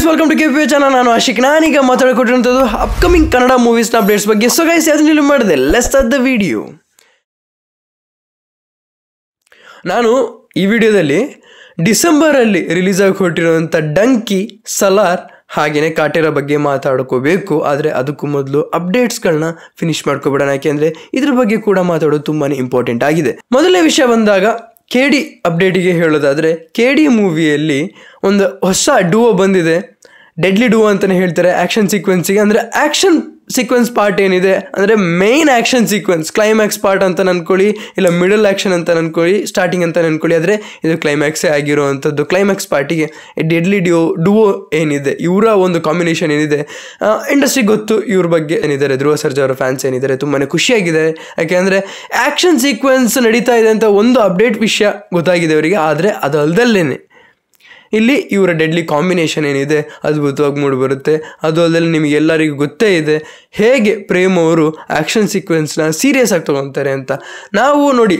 Guys welcome to KP channel. ನಾನು ಆಶಿಕ್. ನಾನೀಗ ಮಾತಾಡಿಕೊಟ್ಟಿರುವಂಥದ್ದು ಅಪ್ಕಮಿಂಗ್ ಕನ್ನಡ ಮೂವೀಸ್ನ ಅಪ್ಡೇಟ್ಸ್ ಬಗ್ಗೆ. ಸೊ ಗೈಸ್ ಅದನ್ನ ಮಾಡಿದೆ, ಲೆಟ್ಸ್ ಸ್ಟಾರ್ಟ್ ದ ವಿಡಿಯೋ. ನಾನು ಈ ವಿಡಿಯೋದಲ್ಲಿ ಡಿಸೆಂಬರಲ್ಲಿ ರಿಲೀಸ್ ಆಗಿ ಹೊರಟಿರುವಂಥ ಡಂಕಿ, ಸಲಾರ್ ಹಾಗೆಯೇ ಕಾಟೇರ ಬಗ್ಗೆ ಮಾತಾಡ್ಕೋಬೇಕು. ಆದರೆ ಅದಕ್ಕೂ ಮೊದಲು ಅಪ್ಡೇಟ್ಸ್ಗಳನ್ನ ಫಿನಿಶ್ ಮಾಡ್ಕೊಬಿಡೋಣ, ಯಾಕೆಂದರೆ ಇದ್ರ ಬಗ್ಗೆ ಕೂಡ ಮಾತಾಡೋದು ತುಂಬಾ ಇಂಪಾರ್ಟೆಂಟ್ ಆಗಿದೆ. ಮೊದಲನೇ ವಿಷಯ ಬಂದಾಗ KD ಅಪ್ಡೇಟಿಗೆ ಹೇಳೋದಾದರೆ, KD ಮೂವಿಯಲ್ಲಿ ಒಂದು ಹೊಸ ಡುವೋ ಬಂದಿದೆ. ಡೆಡ್ಲಿ ಡುವೋ ಅಂತಲೇ ಹೇಳ್ತಾರೆ ಆ್ಯಕ್ಷನ್ ಸೀಕ್ವೆನ್ಸಿಗೆ. ಅಂದರೆ ಆ್ಯಕ್ಷನ್ ಸೀಕ್ವೆನ್ಸ್ ಪಾರ್ಟ್ ಏನಿದೆ ಅಂದರೆ main action sequence, climax part ಅಂತ ಅನ್ಕೊಳ್ಳಿ, ಇಲ್ಲ ಮಿಡಲ್ ಆ್ಯಕ್ಷನ್ ಅಂತ ಅನ್ಕೊಳ್ಳಿ, ಸ್ಟಾರ್ಟಿಂಗ್ ಅಂತ ಅನ್ಕೊಳ್ಳಿ. ಆದರೆ ಇದು ಕ್ಲೈಮ್ಯಾಕ್ಸೇ ಆಗಿರುವಂಥದ್ದು. ಕ್ಲೈಮ್ಯಾಕ್ಸ್ ಪಾರ್ಟಿಗೆ ಡೆಡ್ಲಿ ಡುವೋ ಏನಿದೆ, ಇವರ ಒಂದು ಕಾಂಬಿನೇಷನ್ ಏನಿದೆ, ಇಂಡಸ್ಟ್ರಿಗೆ ಗೊತ್ತು ಇವ್ರ ಬಗ್ಗೆ ಏನಿದ್ದಾರೆ, ಧ್ರುವ ಸರ್ಜಾ ಅವರ ಫ್ಯಾನ್ಸ್ ಏನಿದ್ದಾರೆ ತುಂಬಾ ಖುಷಿಯಾಗಿದ್ದಾರೆ. ಯಾಕೆಂದರೆ ಆ್ಯಕ್ಷನ್ ಸೀಕ್ವೆನ್ಸ್ ನಡೀತಾ ಇದೆ ಅಂತ ಒಂದು ಅಪ್ಡೇಟ್ ವಿಷಯ ಗೊತ್ತಾಗಿದೆ ಅವರಿಗೆ. ಆದರೆ ಅದು ಅಲ್ದಲ್ಲೇ ಇಲ್ಲಿ ಇವರ ಡೆಡ್ಲಿ ಕಾಂಬಿನೇಷನ್ ಏನಿದೆ ಅದ್ಭುತವಾಗಿ ಮೂಡಿಬರುತ್ತೆ. ಅದು ಅಲ್ಲದೆ ನಿಮಗೆಲ್ಲರಿಗೂ ಗೊತ್ತೇ ಇದೆ ಹೇಗೆ ಪ್ರೇಮ್ ಅವರು ಆ್ಯಕ್ಷನ್ ಸೀಕ್ವೆನ್ಸ್ನ ಸೀರಿಯಸ್ ಆಗಿ ತೊಗೊತಾರೆ ಅಂತ. ನಾವು ನೋಡಿ,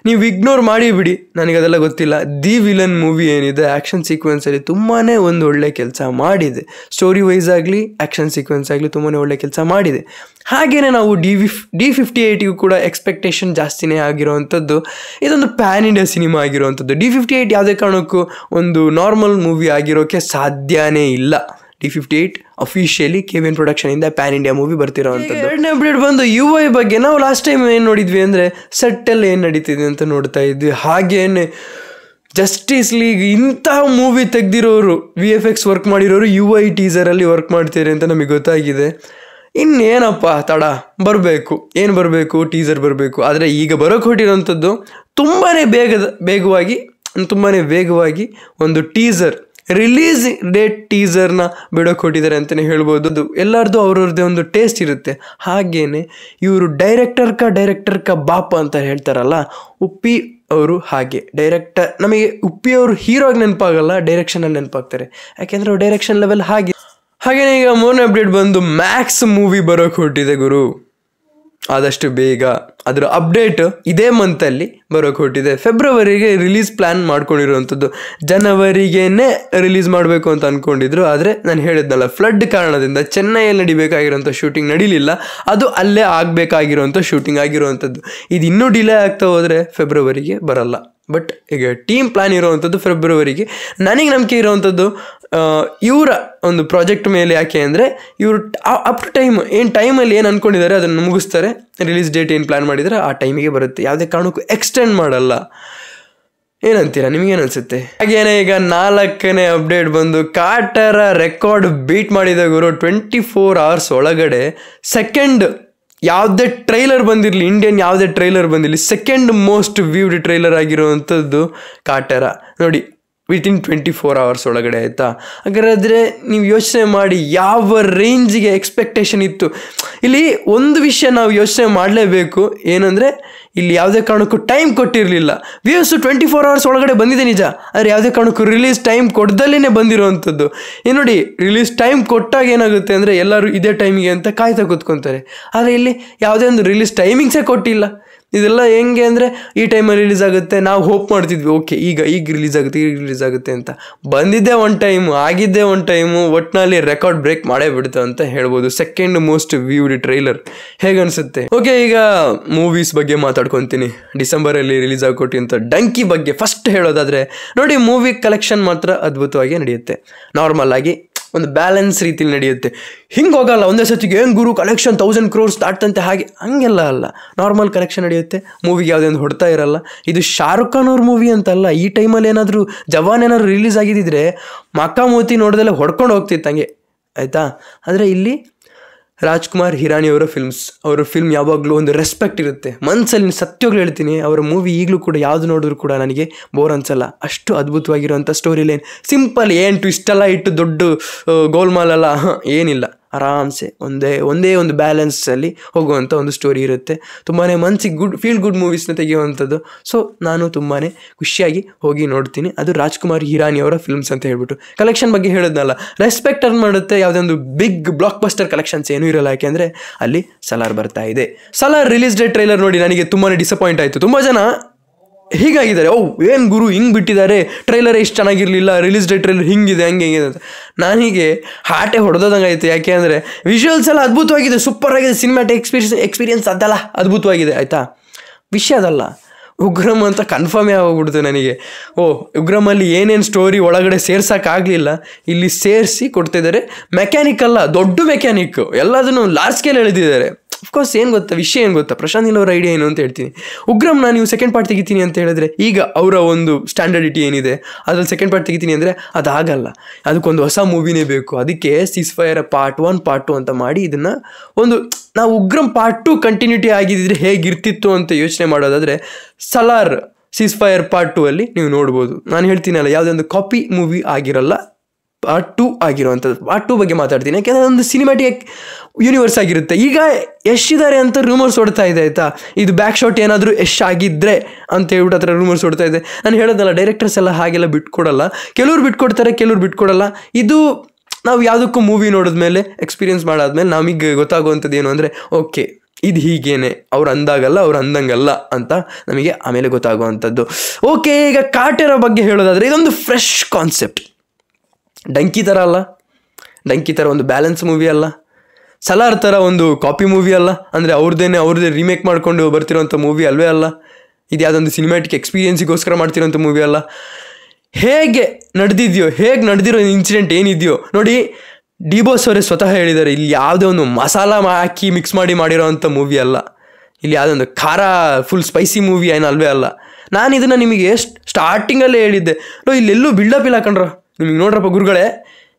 ನೀವು ಇಗ್ನೋರ್ ಮಾಡಿಬಿಡಿ, ನನಗದೆಲ್ಲ ಗೊತ್ತಿಲ್ಲ. ದಿ ವಿಲನ್ ಮೂವಿ ಏನಿದೆ ಆ್ಯಕ್ಷನ್ ಸೀಕ್ವೆನ್ಸಲ್ಲಿ ತುಂಬಾ ಒಂದು ಒಳ್ಳೆ ಕೆಲಸ ಮಾಡಿದೆ. ಸ್ಟೋರಿ ವೈಸ್ ಆಗಲಿ ಆ್ಯಕ್ಷನ್ ಸೀಕ್ವೆನ್ಸ್ ಆಗಲಿ ತುಂಬಾ ಒಳ್ಳೆ ಕೆಲಸ ಮಾಡಿದೆ. ಹಾಗೆಯೇ ನಾವು D58 ಕೂಡ ಎಕ್ಸ್ಪೆಕ್ಟೇಷನ್ ಜಾಸ್ತಿನೇ ಆಗಿರೋವಂಥದ್ದು. ಇದೊಂದು ಪ್ಯಾನ್ ಇಂಡಿಯಾ ಸಿನಿಮಾ ಆಗಿರುವಂಥದ್ದು. D58 ಯಾವುದೇ ಕಾರಣಕ್ಕೂ ಒಂದು ನಾರ್ಮಲ್ ಮೂವಿ ಆಗಿರೋಕ್ಕೆ ಸಾಧ್ಯನೇ ಇಲ್ಲ. D58 ಅಫಿಷಿಯಲಿ KVN ಪ್ರೊಡಕ್ಷನಿಂದ ಪ್ಯಾನ್ ಇಂಡಿಯಾ ಮೂವಿ ಬರ್ತಿರೋವಂಥದ್ದು. ಎರಡನೇ ಅಪ್ಡೇಟ್ ಬಂದು UI ಬಗ್ಗೆ. ನಾವು ಲಾಸ್ಟ್ ಟೈಮ್ ಏನು ನೋಡಿದ್ವಿ ಅಂದರೆ ಸೆಟ್ಟಲ್ಲಿ ಏನು ನಡೀತಿದೆ ಅಂತ ನೋಡ್ತಾ ಇದ್ವಿ. ಹಾಗೇನೆ ಜಸ್ಟಿಸ್ ಲೀಗ್ ಇಂತಹ ಮೂವಿ ತೆಗೆದಿರೋರು, VFX ವರ್ಕ್ ಮಾಡಿರೋರು UI ಟೀಸರಲ್ಲಿ ವರ್ಕ್ ಮಾಡ್ತೀರಿ ಅಂತ ನಮಗೆ ಗೊತ್ತಾಗಿದೆ. ಇನ್ನೇನಪ್ಪ ತಡ, ಬರಬೇಕು. ಏನು ಬರಬೇಕು? ಟೀಸರ್ ಬರಬೇಕು. ಆದರೆ ಈಗ ಬರೋಕ್ಕೆ ಹೊಟ್ಟಿರೋಂಥದ್ದು ತುಂಬಾ ವೇಗವಾಗಿ ಒಂದು ಟೀಸರ್, ರಿಲೀಸ್ ಡೇಟ್ ಟೀಸರ್ನ ಬಿಡೋಕೆ ಕೊಟ್ಟಿದ್ದಾರೆ ಅಂತಲೇ ಹೇಳ್ಬೋದು. ಅದು ಎಲ್ಲರದ್ದು ಅವ್ರವ್ರದ್ದೇ ಒಂದು ಟೇಸ್ಟ್ ಇರುತ್ತೆ. ಹಾಗೇನೆ ಇವರು ಡೈರೆಕ್ಟರ್ ಕ ಬಾಪ ಅಂತ ಹೇಳ್ತಾರಲ್ಲ, ಉಪ್ಪಿ ಅವರು ಹಾಗೆ ಡೈರೆಕ್ಟರ್. ನಮಗೆ ಉಪ್ಪಿ ಅವರು ಹೀರೋಗಿ ನೆನಪಾಗಲ್ಲ, ಡೈರೆಕ್ಷನಲ್ಲಿ ನೆನಪಾಗ್ತಾರೆ. ಯಾಕೆಂದರೆ ಅವ್ರು ಡೈರೆಕ್ಷನ್ ಲೆವೆಲ್ ಹಾಗೇನೆ ಈಗ ಮೂರನೇ ಅಪ್ಡೇಟ್ ಬಂದು ಮ್ಯಾಕ್ಸ್ ಮೂವಿ ಬರೋಕೆ ಹೊರಟಿದೆ ಗುರು. ಆದಷ್ಟು ಬೇಗ ಅದರ ಅಪ್ಡೇಟ್ ಇದೇ ಮಂತಲ್ಲಿ ಬರೋಕೆ ಹೊರಟಿದೆ. ಫೆಬ್ರವರಿಗೆ ರಿಲೀಸ್ ಪ್ಲ್ಯಾನ್ ಮಾಡ್ಕೊಂಡಿರುವಂಥದ್ದು. ಜನವರಿಗೇನೆ ರಿಲೀಸ್ ಮಾಡಬೇಕು ಅಂತ ಅಂದ್ಕೊಂಡಿದ್ರು. ಆದರೆ ನಾನು ಹೇಳಿದ್ನಲ್ಲ, ಫ್ಲಡ್ ಕಾರಣದಿಂದ ಚೆನ್ನೈಯಲ್ಲಿ ನಡಿಬೇಕಾಗಿರೋಂಥ ಶೂಟಿಂಗ್ ನಡೀಲಿಲ್ಲ. ಅದು ಅಲ್ಲೇ ಆಗಬೇಕಾಗಿರೋಂಥ ಶೂಟಿಂಗ್ ಆಗಿರುವಂಥದ್ದು. ಇದು ಇನ್ನೂ ಡಿಲೇ ಆಗ್ತಾ ಹೋದರೆ ಫೆಬ್ರವರಿಗೆ ಬರಲ್ಲ. ಬಟ್ ಈಗ ಟೀಮ್ ಪ್ಲ್ಯಾನ್ ಇರೋವಂಥದ್ದು ಫೆಬ್ರವರಿಗೆ. ನನಗೆ ನಂಬಿಕೆ ಇರೋವಂಥದ್ದು ಇವರ ಒಂದು ಪ್ರಾಜೆಕ್ಟ್ ಮೇಲೆ. ಯಾಕೆ ಅಂದರೆ ಇವರು ಅಪ್ ಟು ಟೈಮಲ್ಲಿ ಏನು ಅಂದ್ಕೊಂಡಿದ್ದಾರೆ ಅದನ್ನು ಮುಗಿಸ್ತಾರೆ. ರಿಲೀಸ್ ಡೇಟ್ ಏನು ಪ್ಲ್ಯಾನ್ ಮಾಡಿದರೆ ಆ ಟೈಮಿಗೆ ಬರುತ್ತೆ. ಯಾವುದೇ ಕಾರಣಕ್ಕೂ ಎಕ್ಸ್ಟೆಂಡ್ ಮಾಡಲ್ಲ. ಏನಂತೀರಾ? ನಿಮಗೇನು ಅನಿಸುತ್ತೆ? ಹಾಗೇನೆ ಈಗ 4ನೇ ಅಪ್ಡೇಟ್ ಬಂದು ಕಾಟೇರ ರೆಕಾರ್ಡ್ ಬೀಟ್ ಮಾಡಿದ ಗುರು. 24 hours ಒಳಗಡೆ ಸೆಕೆಂಡ್ ಯಾವುದೇ ಟ್ರೈಲರ್ ಬಂದಿರಲಿ, ಇಂಡಿಯನ್ ಯಾವುದೇ ಟ್ರೈಲರ್ ಬಂದಿರಲಿ, ಸೆಕೆಂಡ್ ಮೋಸ್ಟ್ ವ್ಯೂಡ್ ಟ್ರೈಲರ್ ಆಗಿರುವಂಥದ್ದು ಕಾಟೇರ. ನೋಡಿ, ವಿತಿನ್ 24 hours ಒಳಗಡೆ, ಆಯಿತಾ? ಹಾಗಾದರೆ ನೀವು ಯೋಚನೆ ಮಾಡಿ ಯಾವ ರೇಂಜಿಗೆ ಎಕ್ಸ್ಪೆಕ್ಟೇಷನ್ ಇತ್ತು. ಇಲ್ಲಿ ಒಂದು ವಿಷಯ ನಾವು ಯೋಚನೆ ಮಾಡಲೇಬೇಕು, ಏನಂದರೆ ಇಲ್ಲಿ ಯಾವುದೇ ಕಾರಣಕ್ಕೂ ಟೈಮ್ ಕೊಟ್ಟಿರಲಿಲ್ಲ. ವ್ಯೂಸ್ 24 hours ಒಳಗಡೆ ಬಂದಿದೆ ನಿಜ, ಆದರೆ ಯಾವುದೇ ಕಾರಣಕ್ಕೂ ರಿಲೀಸ್ ಟೈಮ್ ಕೊಡ್ದಲ್ಲೇ ಬಂದಿರೋವಂಥದ್ದು. ಏನು ನೋಡಿ, ರಿಲೀಸ್ ಟೈಮ್ ಕೊಟ್ಟಾಗ ಏನಾಗುತ್ತೆ ಅಂದರೆ ಎಲ್ಲರೂ ಇದೇ ಟೈಮಿಗೆ ಅಂತ ಕಾಯ್ತಾ ಕೂತ್ಕೊತಾರೆ. ಆದರೆ ಇಲ್ಲಿ ಯಾವುದೇ ಒಂದು ರಿಲೀಸ್ ಟೈಮಿಂಗ್ಸೇ ಕೊಟ್ಟಿಲ್ಲ. ಇದೆಲ್ಲ ಹೆಂಗೆ ಅಂದರೆ ಈ ಟೈಮಲ್ಲಿ ರಿಲೀಸ್ ಆಗುತ್ತೆ, ನಾವು ಹೋಪ್ ಮಾಡ್ತಿದ್ವಿ, ಓಕೆ ಈಗ ರಿಲೀಸ್ ಆಗುತ್ತೆ ಅಂತ. ಬಂದಿದ್ದೇ ಒಂದು ಟೈಮು, ಆಗಿದ್ದೇ ಒಂದು ಟೈಮು, ಒಟ್ಟಿನಲ್ಲಿ ರೆಕಾರ್ಡ್ ಬ್ರೇಕ್ ಮಾಡೇ ಬಿಡ್ತು ಅಂತ ಹೇಳ್ಬೋದು. Second most viewed trailer. ಹೇಗನ್ಸುತ್ತೆ? ಓಕೆ, ಈಗ ಮೂವೀಸ್ ಬಗ್ಗೆ ಮಾತಾಡ್ಕೊತೀನಿ. ಡಿಸೆಂಬರಲ್ಲಿ ರಿಲೀಸ್ ಆಗಿಕೊಟ್ಟಿಂಥ ಡಂಕಿ ಬಗ್ಗೆ ಫಸ್ಟ್ ಹೇಳೋದಾದರೆ, ನೋಡಿ, ಮೂವಿ ಕಲೆಕ್ಷನ್ ಮಾತ್ರ ಅದ್ಭುತವಾಗಿ ನಡೆಯುತ್ತೆ. ನಾರ್ಮಲ್ ಆಗಿ ಒಂದು ಬ್ಯಾಲೆನ್ಸ್ ರೀತಿಲಿ ನಡೆಯುತ್ತೆ. ಹಿಂಗೆ ಹೋಗಲ್ಲ ಒಂದೇ ಸತಿಗೆ ಏನು ಗುರು ಕಲೆಕ್ಷನ್ 1000 crores ದಾಟ್ತಂತೆ, ಹಂಗೆಲ್ಲ ಅಲ್ಲ. ನಾರ್ಮಲ್ ಕಲೆಕ್ಷನ್ ನಡೆಯುತ್ತೆ. ಮೂವಿಗೆ ಯಾವುದೇ ಒಂದು ಹೊಡ್ತಾ ಇರಲ್ಲ. ಇದು ಶಾರುಖ್ ಖಾನ್ ಅವ್ರ ಮೂವಿ ಅಂತಲ್ಲ. ಈ ಟೈಮಲ್ಲಿ ಏನಾದರೂ ಜವಾನ್ ಏನಾದ್ರು ರಿಲೀಸ್ ಆಗಿದ್ದಿದ್ರೆ ಮಕ್ಕ ಮೂತಿ ನೋಡ್ದಲ್ಲೇ ಹೊಡ್ಕೊಂಡು ಹೋಗ್ತಿತ್ತು ಹಂಗೆ, ಆಯಿತಾ? ಆದರೆ ಇಲ್ಲಿ ರಾಜ್ಕುಮಾರ್ ಹಿರಾನಿ ಅವರ ಅವರ ಫಿಲ್ಮ್ ಯಾವಾಗಲೂ ಒಂದು ರೆಸ್ಪೆಕ್ಟ್ ಇರುತ್ತೆ. ಮನಸ್ಸಲ್ಲಿ ಸತ್ಯಗಳು ಹೇಳ್ತೀನಿ, ಅವರ ಮೂವಿ ಈಗಲೂ ಕೂಡ ಯಾವುದು ನೋಡಿದ್ರು ಕೂಡ ನನಗೆ ಬೋರ್ ಅನ್ಸಲ್ಲ. ಅಷ್ಟು ಅದ್ಭುತವಾಗಿರುವಂಥ ಸ್ಟೋರಿ ಲೈನ್. ಸಿಂಪಲ್, ಏನು ಟ್ವಿಸ್ಟ್ ಎಲ್ಲ ಇಟ್ಟು ದೊಡ್ಡ ಗೋಲ್ಮಾಲ್ ಅಲ್ಲ, ಏನಿಲ್ಲ. ಆರಾಮ್ಸೆ ಒಂದೇ ಒಂದು ಬ್ಯಾಲೆನ್ಸಲ್ಲಿ ಹೋಗುವಂಥ ಒಂದು ಸ್ಟೋರಿ ಇರುತ್ತೆ. ತುಂಬಾ ಮನಸ್ಸಿಗೆ ಫೀಲ್ ಗುಡ್ ಮೂವೀಸ್ನ ತೆಗೆಯುವಂಥದ್ದು. ಸೊ ನಾನು ತುಂಬಾ ಖುಷಿಯಾಗಿ ಹೋಗಿ ನೋಡ್ತೀನಿ. ಅದು ರಾಜ್ಕುಮಾರ್ ಹಿರಾನಿ ಅವರ ಫಿಲ್ಮ್ಸ್ ಅಂತ ಹೇಳ್ಬಿಟ್ಟು. ಕಲೆಕ್ಷನ್ ಬಗ್ಗೆ ಹೇಳೋದ್ನಲ್ಲ, ರೆಸ್ಪೆಕ್ಟ್ ಅರ್ನ್ ಮಾಡುತ್ತೆ. ಯಾವುದೇ ಒಂದು ಬಿಗ್ ಬ್ಲಾಕ್ ಬಸ್ಟರ್ ಕಲೆಕ್ಷನ್ಸ್ ಏನೂ ಇರಲ್ಲ. ಯಾಕೆಂದರೆ ಅಲ್ಲಿ ಸಲಾರ್ ಬರ್ತಾ ಇದೆ. ಸಲಾರ್ ರಿಲೀಸ್ ಡೇಟ್ ಟ್ರೈಲರ್ ನೋಡಿ ನನಗೆ ತುಂಬಾ ಡಿಸಪಾಯಿಂಟ್ ಆಯಿತು. ತುಂಬ ಜನ ಹೀಗಾಗಿದ್ದಾರೆ. ಏನು ಗುರು ಹಿಂಗೆ ಬಿಟ್ಟಿದ್ದಾರೆ, ಟ್ರೈಲರೇ ಇಷ್ಟು ಚೆನ್ನಾಗಿರಲಿಲ್ಲ, ರಿಲೀಸ್ ಡೇಟ್ ಟ್ರೈಲರ್ ಹಿಂಗಿದೆ ಹಂಗೆ ಹಿಂಗಿದೆ ಅಂತ. ನನಗೆ ಹಾಟೆ ಹೊಡೆದಂಗೆ ಆಯಿತು. ಯಾಕೆ ಅಂದರೆ ವಿಜುವಲ್ಸ್ ಎಲ್ಲ ಅದ್ಭುತವಾಗಿದೆ, ಸೂಪರ್ ಆಗಿದೆ, ಸಿನಿಮ್ಯಾಟಿಕ್ ಎಕ್ಸ್ಪೀರಿಯನ್ಸ್ ಅದೆಲ್ಲ ಅದ್ಭುತವಾಗಿದೆ ಆಯಿತಾ. ವಿಷಯ ಅದಲ್ಲ, ಉಗ್ರಮ್ ಅಂತ ಕನ್ಫರ್ಮೇ ಆಗೋಗ್ಬಿಡ್ತು ನನಗೆ. ಉಗ್ರಮಲ್ಲಿ ಏನೇನು ಸ್ಟೋರಿ ಒಳಗಡೆ ಸೇರ್ಸೋಕ್ಕಾಗಲಿಲ್ಲ, ಇಲ್ಲಿ ಸೇರಿಸಿ ಕೊಡ್ತಿದ್ದಾರೆ. ಮೆಕ್ಯಾನಿಕ್ ಅಲ್ಲ, ದೊಡ್ಡ ಮೆಕ್ಯಾನಿಕ್, ಎಲ್ಲದನ್ನು ಲಾರ್ಜ್ ಸ್ಕೇಲ್ ಎಳೆದಿದ್ದಾರೆ. ಅಫ್ಕೋರ್ಸ್ ಏನು ಗೊತ್ತಾ, ವಿಷಯ ಏನು ಗೊತ್ತಾ, ಪ್ರಶಾಂತ್ ನೀಲ್ ಅವರ ಐಡಿಯಾ ಏನು ಅಂತ ಹೇಳ್ತೀನಿ. ಉಗ್ರಮ್ನ ನೀವು ಸೆಕೆಂಡ್ ಪಾರ್ಟ್ ತೆಗಿತೀನಿ ಅಂತ ಹೇಳಿದ್ರೆ, ಈಗ ಅವರ ಒಂದು ಸ್ಟ್ಯಾಂಡರ್ಡಿಟಿ ಏನಿದೆ ಅದ್ರಲ್ಲಿ ಸೆಕೆಂಡ್ ಪಾರ್ಟ್ ತೆಗಿತೀನಿ ಅಂದರೆ ಅದಾಗಲ್ಲ. ಅದಕ್ಕೊಂದು ಹೊಸ ಮೂವಿನೇ ಬೇಕು. ಅದಕ್ಕೆ ಸೀಸ್ಫೈರ್ ಪಾರ್ಟ್ 1 ಪಾರ್ಟ್ 2 ಅಂತ ಮಾಡಿ ಇದನ್ನು ಒಂದು ನಾವು ಉಗ್ರಮ್ ಪಾರ್ಟ್ 2 ಕಂಟಿನ್ಯೂಟಿ ಆಗಿದ್ದರೆ ಹೇಗಿರ್ತಿತ್ತು ಅಂತ ಯೋಚನೆ ಮಾಡೋದಾದರೆ ಸಲಾರ್ ಸೀಸ್ಫೈರ್ ಪಾರ್ಟ್ 2 ಅಲ್ಲಿ ನೀವು ನೋಡ್ಬೋದು. ನಾನು ಹೇಳ್ತೀನಲ್ಲ, ಯಾವುದೇ ಒಂದು ಕಾಪಿ ಮೂವಿ ಆಗಿರಲ್ಲ, ಪಾರ್ಟ್ 2 ಆಗಿರುವಂಥದ್ದು. ಪಾರ್ಟ್ 2 ಬಗ್ಗೆ ಮಾತಾಡ್ತೀನಿ, ಯಾಕೆಂದರೆ ಒಂದು ಸಿನಿಮ್ಯಾಟಿಕ್ ಯೂನಿವರ್ಸ್ ಆಗಿರುತ್ತೆ. ಈಗ ಎಷ್ಟಿದ್ದಾರೆ ಅಂತ ರೂಮರ್ಸ್ ಓಡ್ತಾ ಇದೆ ಆಯಿತಾ. ಇದು ಬ್ಯಾಕ್ ಶಾಟ್ ಏನಾದರೂ ಆಗಿದ್ದರೆ ಅಂತ ಹೇಳ್ಬಿಟ್ಟು ಆ ಥರ ರೂಮರ್ಸ್ ಓಡ್ತಾ ಇದೆ. ನಾನು ಹೇಳೋದಲ್ಲ, ಡೈರೆಕ್ಟರ್ಸ್ ಎಲ್ಲ ಹಾಗೆಲ್ಲ ಬಿಟ್ಕೊಡಲ್ಲ, ಕೆಲವ್ರು ಬಿಟ್ಕೊಡ್ತಾರೆ, ಕೆಲವ್ರು ಬಿಟ್ಕೊಡಲ್ಲ. ಇದು ನಾವು ಯಾವುದಕ್ಕೂ ಮೂವಿ ನೋಡಿದ್ಮೇಲೆ ಎಕ್ಸ್ಪೀರಿಯನ್ಸ್ ಮಾಡಾದ್ಮೇಲೆ ನಮಗೆ ಗೊತ್ತಾಗುವಂಥದ್ದು ಏನು ಅಂದರೆ, ಓಕೆ ಇದು ಹೀಗೇನೆ, ಅವ್ರು ಅಂದಾಗಲ್ಲ, ಅವ್ರು ಅಂದಂಗಲ್ಲ ಅಂತ ನಮಗೆ ಆಮೇಲೆ ಗೊತ್ತಾಗುವಂಥದ್ದು. ಓಕೆ, ಈಗ ಕಾಟೇರ ಬಗ್ಗೆ ಹೇಳೋದಾದರೆ ಇದೊಂದು ಫ್ರೆಶ್ ಕಾನ್ಸೆಪ್ಟ್. ಡಂಕಿ ಥರ ಅಲ್ಲ, ಡಂಕಿ ಥರ ಒಂದು ಬ್ಯಾಲೆನ್ಸ್ ಮೂವಿ ಅಲ್ಲ, ಸಲಾರ್ ಥರ ಒಂದು ಕಾಪಿ ಮೂವಿ ಅಲ್ಲ, ಅಂದರೆ ಅವ್ರದ್ದೇ ರೀಮೇಕ್ ಮಾಡಿಕೊಂಡು ಬರ್ತಿರೋಂಥ ಮೂವಿ ಅಲ್ವೇ ಅಲ್ಲ. ಇದು ಯಾವುದೊಂದು ಸಿನಿಮ್ಯಾಟಿಕ್ ಎಕ್ಸ್ಪೀರಿಯನ್ಸಿಗೋಸ್ಕರ ಮಾಡ್ತಿರೋಂಥ ಮೂವಿ ಅಲ್ಲ. ಹೇಗೆ ನಡೆದಿರೋ ಇನ್ಸಿಡೆಂಟ್ ಏನಿದೆಯೋ ನೋಡಿ, ಡಿ ಬಾಸ್ ಅವರೇ ಸ್ವತಃ ಹೇಳಿದ್ದಾರೆ, ಇಲ್ಲಿ ಯಾವುದೇ ಒಂದು ಮಸಾಲ ಹಾಕಿ ಮಿಕ್ಸ್ ಮಾಡಿರೋವಂಥ ಮೂವಿ ಅಲ್ಲ, ಇಲ್ಲಿ ಯಾವುದೋ ಒಂದು ಖಾರ ಫುಲ್ ಸ್ಪೈಸಿ ಮೂವಿ ಏನು ಅಲ್ವೇ ಅಲ್ಲ. ನಾನು ಇದನ್ನು ನಿಮಗೆ ಸ್ಟಾರ್ಟಿಂಗಲ್ಲೇ ಹೇಳಿದ್ದೆ, ಇಲ್ಲೆಲ್ಲೂ ಬಿಲ್ಡಪ್ ಇಲ್ಲ ಕಣ್ರ, ನಿಮಗೆ ನೋಡ್ರಪ್ಪ ಗುರುಗಳೇ,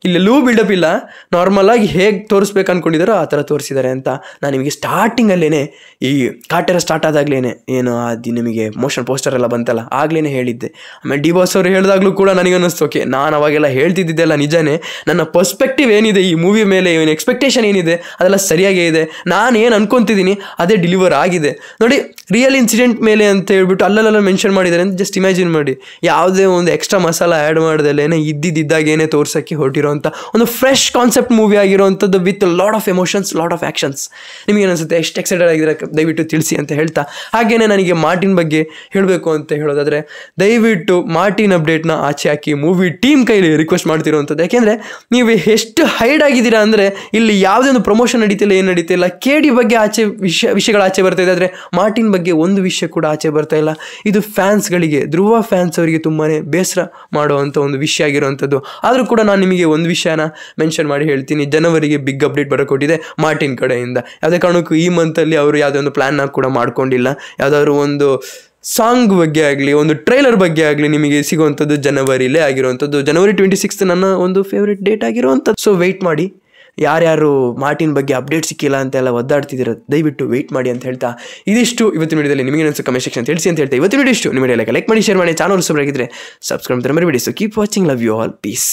ಇಲ್ಲೆಲ್ಲೂ ಬಿಲ್ಡಪ್ ಇಲ್ಲ, ನಾರ್ಮಲಾಗಿ ಹೇಗೆ ತೋರಿಸ್ಬೇಕು ಅಂದ್ಕೊಂಡಿದ್ದಾರೋ ಆ ಥರ ತೋರಿಸಿದ್ದಾರೆ ಅಂತ ನಾನು ನಿಮಗೆ ಸ್ಟಾರ್ಟಿಂಗಲ್ಲೇ ಈ ಕಾಟೇರ ಸ್ಟಾರ್ಟ್ ಆದಾಗಲೇ ಏನು ಅದು ನಿಮಗೆ ಮೋಷನ್ ಪೋಸ್ಟರ್ ಎಲ್ಲ ಬಂತಲ್ಲ ಆಗಲೇ ಹೇಳಿದ್ದೆ. ಆಮೇಲೆ ಡಿ ಬಾಸ್ ಅವರು ಹೇಳಿದಾಗಲೂ ಕೂಡ ನನಗನ್ನಿಸ್ತು, ಓಕೆ ನಾನು ಅವಾಗೆಲ್ಲ ಹೇಳ್ತಿದ್ದೆಲ್ಲ ನಿಜನೇ, ನನ್ನ ಪರ್ಸ್ಪೆಕ್ಟಿವ್ ಏನಿದೆ ಈ ಮೂವಿ ಮೇಲೆ, ಏನು ಎಕ್ಸ್ಪೆಕ್ಟೇಷನ್ ಏನಿದೆ ಅದೆಲ್ಲ ಸರಿಯಾಗೇ ಇದೆ, ನಾನು ಏನು ಅನ್ಕೊತಿದ್ದೀನಿ ಅದೇ ಡಿಲಿವರ್ ಆಗಿದೆ. ನೋಡಿ, ರಿಯಲ್ ಇನ್ಸಿಡೆಂಟ್ ಮೇಲೆ ಅಂತ ಹೇಳ್ಬಿಟ್ಟು ಅಲ್ಲೆಲ್ಲ ಮೆನ್ಷನ್ ಮಾಡಿದ್ದಾರೆ ಅಂತ ಜಸ್ಟ್ ಇಮ್ಯಾಜಿನ್ ಮಾಡಿ, ಯಾವುದೇ ಒಂದು ಎಕ್ಸ್ಟ್ರಾ ಮಸಾಲ ಆ್ಯಡ್ ಮಾಡ್ದಲ್ಲೇ ಇದ್ದಿದ್ದಾಗೇನೆ ತೋರ್ಸೋಕ್ಕೆ ಹೊರಟಿರೋ ಒಂದು ಫ್ರೆಶ್ ಕಾನ್ಸೆಪ್ಟ್ ಮೂವಿ ಆಗಿರುವಂಥದ್ದು with lot of emotions, lot of actions. ನಿಮಗೆ ಅನಿಸುತ್ತೆ ಎಷ್ಟು ಎಕ್ಸೈಟೆಡ್ ಆಗಿದ್ರೆ ದಯವಿಟ್ಟು ತಿಳಿಸಿ ಅಂತ ಹೇಳ್ತಾ, ಹಾಗೇನೆ ನನಗೆ ಮಾರ್ಟಿನ್ ಬಗ್ಗೆ ಹೇಳಬೇಕು ಅಂತ ಹೇಳೋದಾದರೆ ದಯವಿಟ್ಟು ಮಾರ್ಟಿನ್ ಅಪ್ಡೇಟ್ನ ಆಚೆ ಹಾಕಿ ಮೂವಿ ಟೀಮ್ ಕೈಲಿ ರಿಕ್ವೆಸ್ಟ್ ಮಾಡ್ತಿರೋವಂಥದ್ದು. ಯಾಕೆಂದರೆ ನೀವು ಎಷ್ಟು ಹೈಡ್ ಆಗಿದ್ದೀರಾ ಅಂದರೆ ಇಲ್ಲಿ ಯಾವುದೇ ಒಂದು ಪ್ರಮೋಷನ್ ನಡೀತಿಲ್ಲ, ಏನು ನಡೀತಿಲ್ಲ, KD ಬಗ್ಗೆ ವಿಷಯಗಳು ಆಚೆ ಬರ್ತಾ ಇದೆ, ಆದರೆ ಮಾರ್ಟಿನ್ ಬಗ್ಗೆ ಒಂದು ವಿಷಯ ಕೂಡ ಆಚೆ ಬರ್ತಾ ಇಲ್ಲ. ಇದು ಫ್ಯಾನ್ಸ್ಗಳಿಗೆ, ಧ್ರುವ ಫ್ಯಾನ್ಸ್ ಅವರಿಗೆ ತುಂಬಾ ಬೇಸರ ಮಾಡುವಂಥ ಒಂದು ವಿಷಯ ಆಗಿರುವಂಥದ್ದು. ಆದರೂ ಕೂಡ ನಾನು ನಿಮಗೆ ಒಂದು ವಿಷಯನ ಮೆನ್ಷನ್ ಮಾಡಿ ಹೇಳ್ತೀನಿ, ಜನವರಿಗೆ ಬಿಗ್ ಅಪ್ಡೇಟ್ ಬರೋಕೊಟ್ಟಿದೆ ಮಾರ್ಟಿನ್ ಕಡೆಯಿಂದ. ಯಾವುದೇ ಕಾರಣಕ್ಕೂ ಈ ಮಂತಲ್ಲಿ ಅವರು ಯಾವುದೇ ಒಂದು ಪ್ಲ್ಯಾನ್ನ ಕೂಡ ಮಾಡ್ಕೊಂಡಿಲ್ಲ. ಯಾವುದಾದ್ರು ಒಂದು ಸಾಂಗ್ ಬಗ್ಗೆ ಆಗಲಿ, ಒಂದು ಟ್ರೈಲರ್ ಬಗ್ಗೆ ಆಗಲಿ ನಿಮಗೆ ಸಿಗುವಂಥದ್ದು ಜನವರಿಲೇ ಆಗಿರುವಂಥದ್ದು. ಜನವರಿ 26 ನನ್ನ ಒಂದು ಫೇವ್ರೇಟ್ ಡೇಟ್ ಆಗಿರುವಂಥದ್ದು. ಸೊ ವೆಯ್ಟ್ ಮಾಡಿ, ಯಾರ್ಯಾರು ಮಾರ್ಟಿನ್ ಬಗ್ಗೆ ಅಪ್ಡೇಟ್ ಸಿಕ್ಕಿಲ್ಲ ಅಂತೆಲ್ಲ ಒದ್ದಾಡ್ತಿದ್ದೀರ ದಯವಿಟ್ಟು ವೆಯ್ಟ್ ಮಾಡಿ ಅಂತ ಹೇಳ್ತಾ, ಇದಿಷ್ಟು ಇವತ್ತಿನ ವಿಡಿಯೋದಲ್ಲಿ. ನಿಮಗೆ ಅನಿಸೋ ಕಮೆಂಟ್ ಸೆಕ್ಷನ್ ತಿಳಿಸಿ ಅಂತ ಹೇಳ್ತಾ ಇವತ್ತಿನ ವಿಡಿಯೋ ಇಷ್ಟು. ನಿಮ್ಮ ವಿಡಿಯೋ ಲೈಕ್ ಮಾಡಿ, ಶೇರ್ ಮಾಡಿ, ಚಾನಲ್ ಸಬ್ಸ್ಕ್ರೈಬ್ ಆಗಿದ್ರೆ ಸಬ್ಸ್ಕ್ರೈಬ್ ಮರಿಬೇಡಿ. So keep watching, love you all, piece.